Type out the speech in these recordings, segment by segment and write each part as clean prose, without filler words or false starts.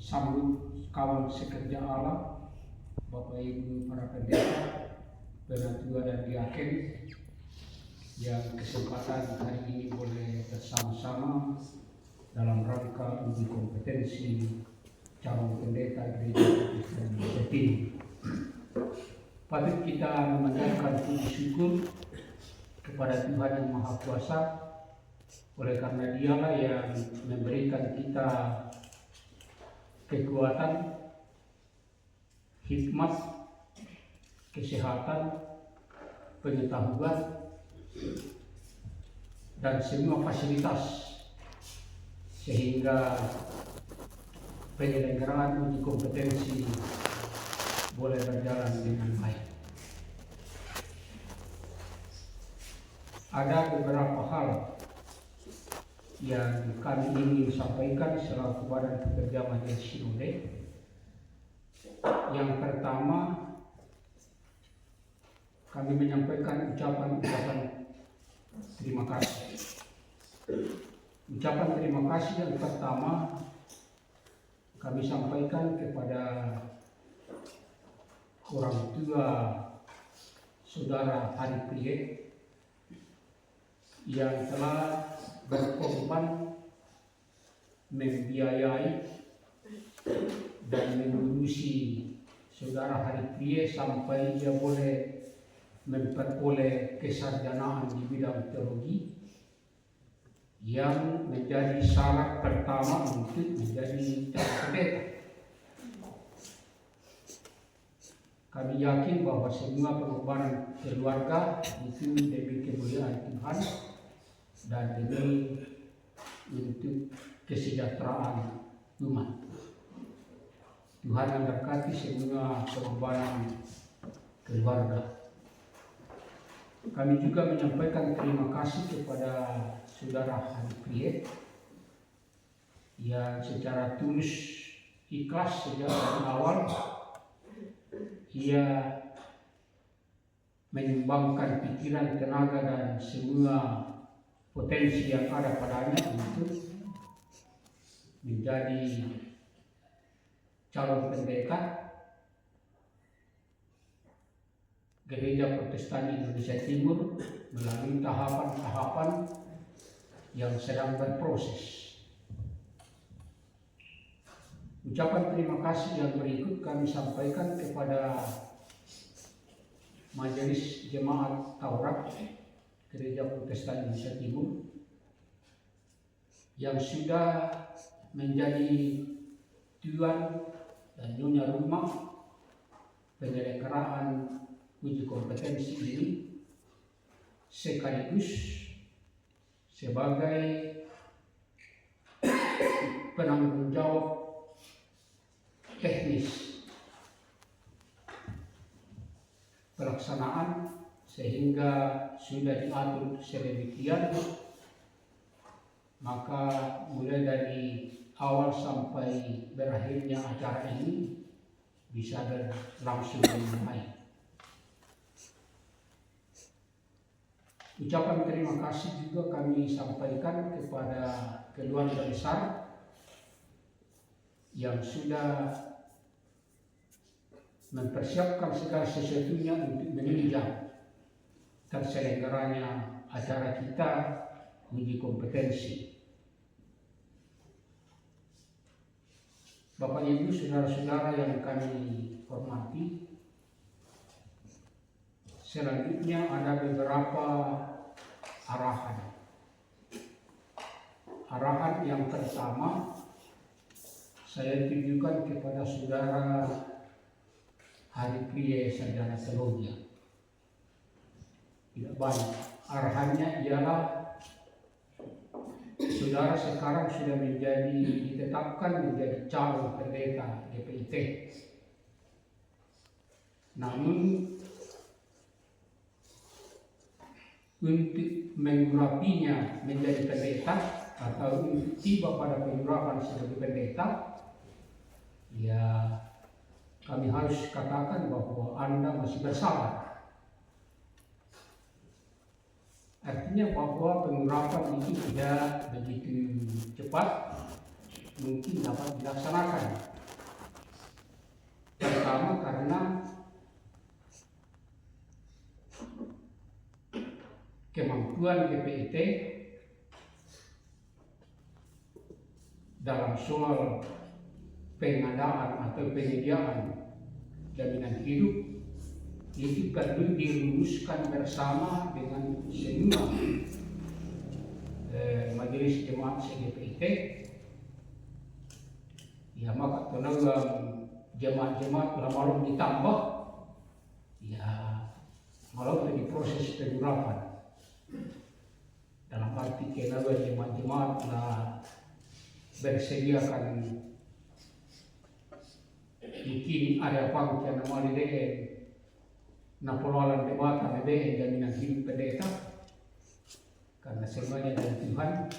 sambut kawan sekerja Allah, Bapak Ibu para pendeta, penatua dan diaken yang kesempatan hari ini boleh bersama-sama dalam rangka uji kompetensi calon pendeta Gereja Kristen Jatim. Patut kita memanjatkan puji syukur kepada Tuhan yang Maha Kuasa, oleh karena Dialah yang memberikan kita kekuatan, hikmat, kesehatan, pengetahuan, dan semua fasilitas sehingga penyelenggaraan uji kompetensi boleh berjalan dengan baik. Ada beberapa hal yang kami ingin sampaikan selaku Badan Pekerja Majelis Sinode. Yang pertama, kami menyampaikan ucapan terima kasih. Ucapan terima kasih yang pertama kami sampaikan kepada orang tua saudara Hari Prie yang telah berkorban membiayai dan mengurusi saudara Hari Prie sampai dia boleh memperoleh kesarjanaan di bidang teologi yang menjadi syarat pertama untuk menjadi calon pendeta. Kami yakin bahwa semua pengorbanan keluarga itu demi kemuliaan Tuhan dan demi untuk kesejahteraan umat. Tuhan memberkati semua pengorbanan keluarga. Kami juga menyampaikan terima kasih kepada saudara Hari Prie yang secara tulus ikhlas sejak dari awal ia menyumbangkan pikiran, tenaga, dan semua potensi yang ada padanya untuk menjadi calon pendeta Gereja Protestan Indonesia Timur melalui tahapan-tahapan yang sedang berproses. Ucapan terima kasih yang berikut kami sampaikan kepada Majelis Jemaat Taurat Gereja Protestan Indonesia Timur yang sudah menjadi tuan dan nyonya rumah penyelenggaraan uji kompetensi ini, sekaligus sebagai penanggung jawab teknis pelaksanaan, sehingga sudah diatur sedemikian maka mulai dari awal sampai berakhirnya acara ini bisa berlangsung dengan baik. Ucapan terima kasih juga kami sampaikan kepada keluarga besar yang sudah mempersiapkan segala sesuatunya untuk menunjang terselenggaranya acara kita uji kompetensi. Bapak Ibu saudara-saudara yang kami hormati, selanjutnya ada beberapa arahan. Arahan yang pertama saya tujukan kepada saudara Hari Prie Sarjana Teologi. Tidak banyak. Arahannya ialah saudara sekarang sudah ditetapkan menjadi calon pendeta GPIT. Namun untuk mengurapinya menjadi pendeta atau untuk tiba pada penyurapan sebagai pendeta, ya kami harus katakan bahwa Anda masih bersabar. Artinya bahwa pengurapan itu tidak begitu cepat mungkin dapat dilaksanakan. bersama karena kemampuan GPIT dalam soal pengadaan atau penyediaan jaminan hidup itu perlu dirumuskan bersama dengan semua majelis jemaat GPIT. Ya, maka tenaga jemaat-jemaat malam ditambah, ya malam itu proses pengurapan. Dalam arti tenaga jemaat-jemaat bersediakan bikin ada panggilan nama DDN, napoleon debatan DDN jaminan hidup pendeta, karena semuanya dari Tuhan,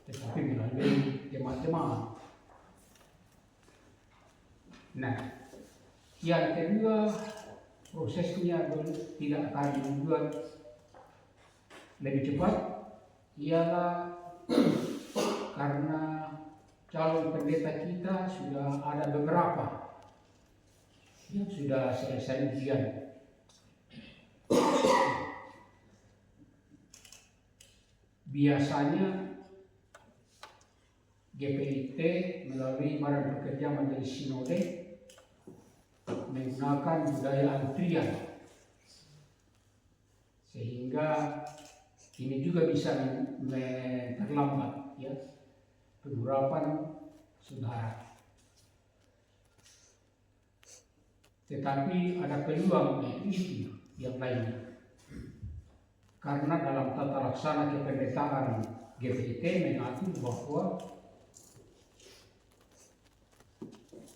tetapi melalui jemaat-jemaat. Nah, yang kedua, prosesnya tidak akan membuat lebih cepat, ialah karena calon pendeta kita sudah ada beberapa yang sudah selesai ujian. Biasanya GPIT melalui Badan Pekerja Majelis Sinode menggunakan budaya antrian, sehingga ini juga bisa memperlambat ya pengurapan saudara. Tetapi ada peluang itu yang lainnya, karena dalam tata laksana kependetaan GPIT mengatur bahwa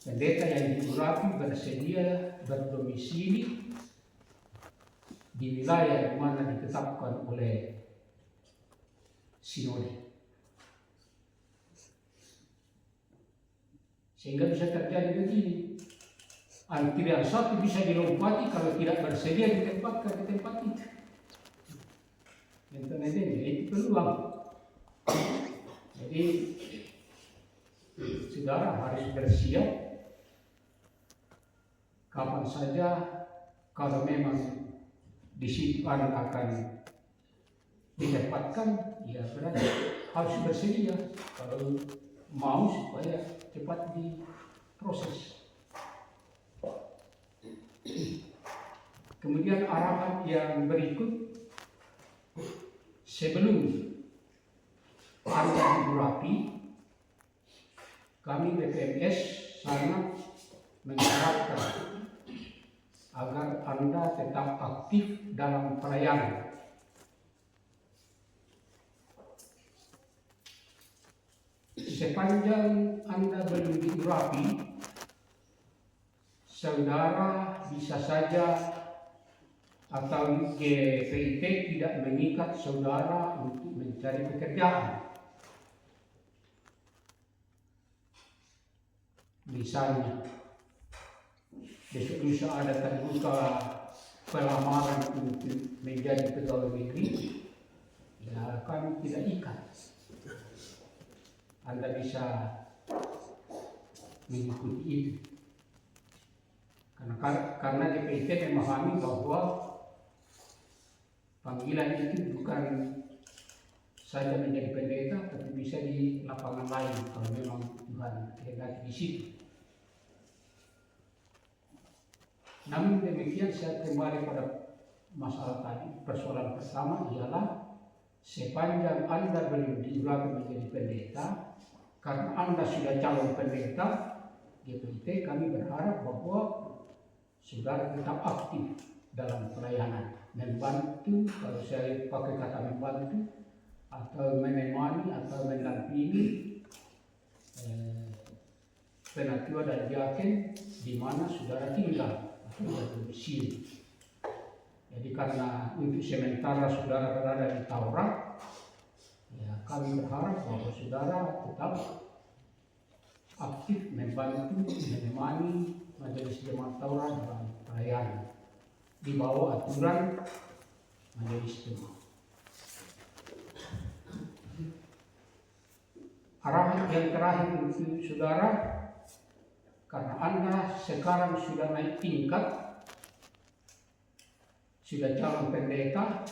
pendeta yang diurapi bersedia berdomisili di wilayah di mana ditetapkan oleh sinode, sehingga bisa terjadi begini, antrian satu bisa dilompati kalau tidak bersedia ditempatkan di tempat itu. Itu peluang. Jadi saudara harus bersiap kapan saja kalau memang di situ akan ditempatkan, ya berarti harus bersedia kalau mau supaya cepat diproses. Kemudian arahan yang berikut, sebelum Anda diurapi, kami BPMS sangat mengharapkan agar Anda tetap aktif dalam pelayanan. Sepanjang Anda belum diurapi, saudara bisa saja atau GPIT tidak mengikat saudara untuk mencari pekerjaan. Misalnya, besok lusa ada terbuka pelamaran untuk menjadi pegawai negeri, ya kami tidak ikat. Anda bisa mengikuti itu. Karena GPIT memahami bahwa panggilan itu bukan saja menjadi pendeta, tapi bisa di lapangan lain kalau memang Tuhan kehendaki di situ. Namun demikian, saya kembali pada masalah tadi. Persoalan pertama ialah sepanjang Anda belum diurapi menjadi pendeta, karena Anda sudah calon pendeta GPIT, kami berharap bahwa saudara tetap aktif dalam pelayanan, membantu, kalau saya pakai kata membantu, atau menemani atau mendampingi penatua dan diaken di mana saudara tinggal atau berdomisili. Jadi karena untuk sementara saudara berada di Taurat, ya kami berharap bahwa saudara tetap aktif membantu, menemani majelis jemaat Taurat dalam pelayanan di bawah aturan majelis jemaat. Arahan yang terakhir untuk saudara, karena Anda sekarang sudah naik tingkat, sudah calon pendeta,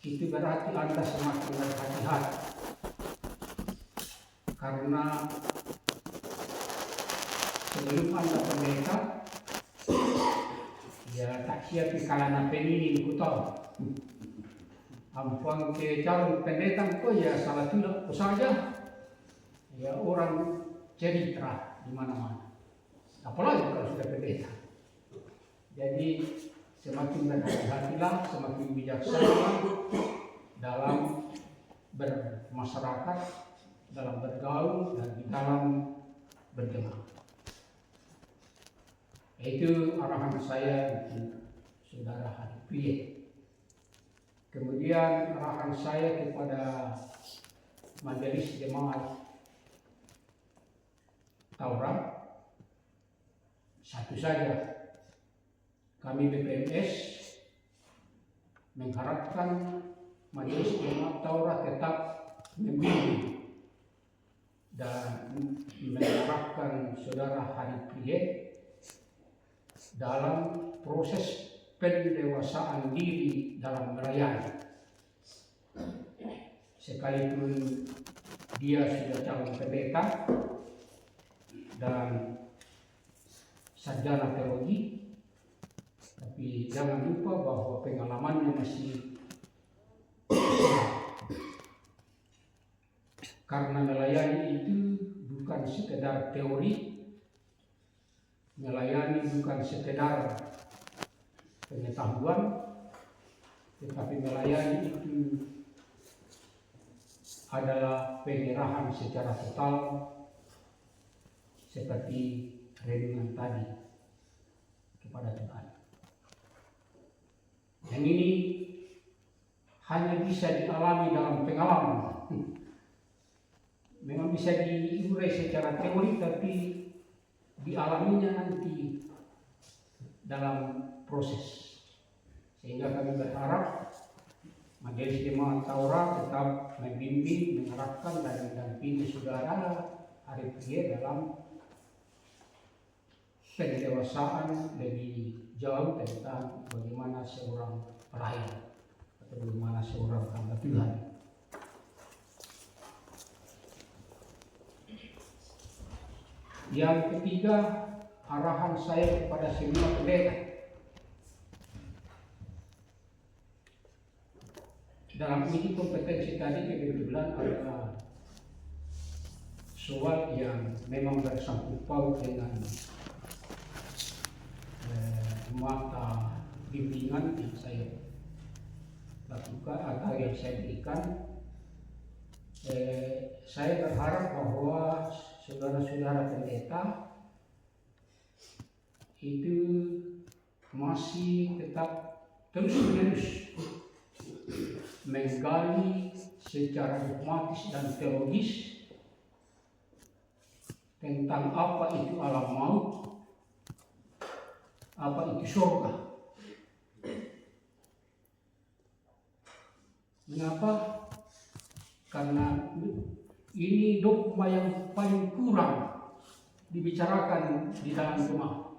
itu berarti Anda semakin berhati-hati. Karena sebelum Anda pendeta, ya tak siap kalana penini ku tahu. Ampun ke calon pendeta kok ya salah tidak saja. Ya orang cerita di mana-mana. Apalagi kalau sudah pendeta. Jadi semakin berhati-hatilah, semakin bijaksana dalam bermasyarakat, dalam bergaul, dan di dalam berjemaah. Itu arahan saya untuk saudara Hari Prie. Kemudian arahan saya kepada majelis jemaat Taurat, satu saja, kami BPMS mengharapkan majelis jemaat Taurat tetap membimbing dan mengharapkan saudara Hari Prie dalam proses pendewasaan diri dalam melayani. Sekalipun dia sudah calon pendeta dan sarjana teologi, tapi jangan lupa bahwa pengalamannya masih karena melayani itu bukan sekedar teori, melayani bukan sekedar pengetahuan, tetapi melayani itu adalah penyerahan secara total seperti renungan tadi kepada Tuhan. Yang ini hanya bisa dialami dalam pengalaman. Memang bisa diurai secara teori, tapi dialaminya nanti dalam proses. Sehingga kami berharap majelis jemaat Taurat tetap membimbing, mengarahkan dan mendampingi saudara Hari Prie dalam pendewasaan lebih jauh tentang bagaimana seorang pelayan atau bagaimana seorang hamba Tuhan. Yang ketiga, arahan saya kepada semua pendeta. Dalam ini kompetensi tadi kebetulan ada soal yang memang bersangkut paut dengan mata bimbingan yang saya lakukan atau yang saya berikan. Saya berharap bahwa saudara-saudara pendeta itu masih tetap terus-menerus menggali secara dogmatis dan teologis tentang apa itu alam maut, apa itu surga. Mengapa? Karena ini dogma yang paling kurang dibicarakan di dalam jemaat.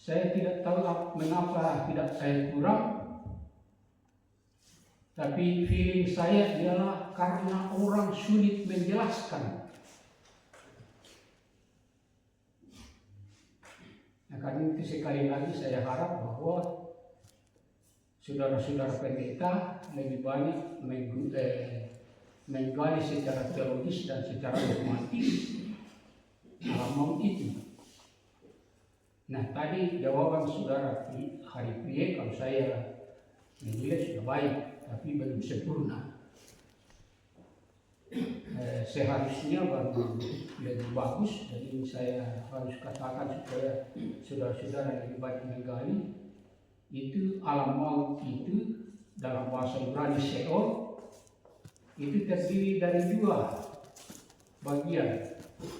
Saya tidak tahu mengapa tidak saya kurang, tapi feeling saya ialah karena orang sulit menjelaskan. Nah, karena itu sekali lagi saya harap bahwa saudara-saudara pendeta lebih banyak menggali secara teologis dan secara dogmatis alam maut itu. Nah, tadi jawaban saudara Hari Prie kalau saya menilai sudah baik, tapi belum sempurna. Seharusnya baru lebih bagus, dan ini saya harus katakan supaya saudara-saudara lebih banyak menggali. Itu alam maut itu dalam bahasa Ibrani Sheol itu terdiri dari dua bagian.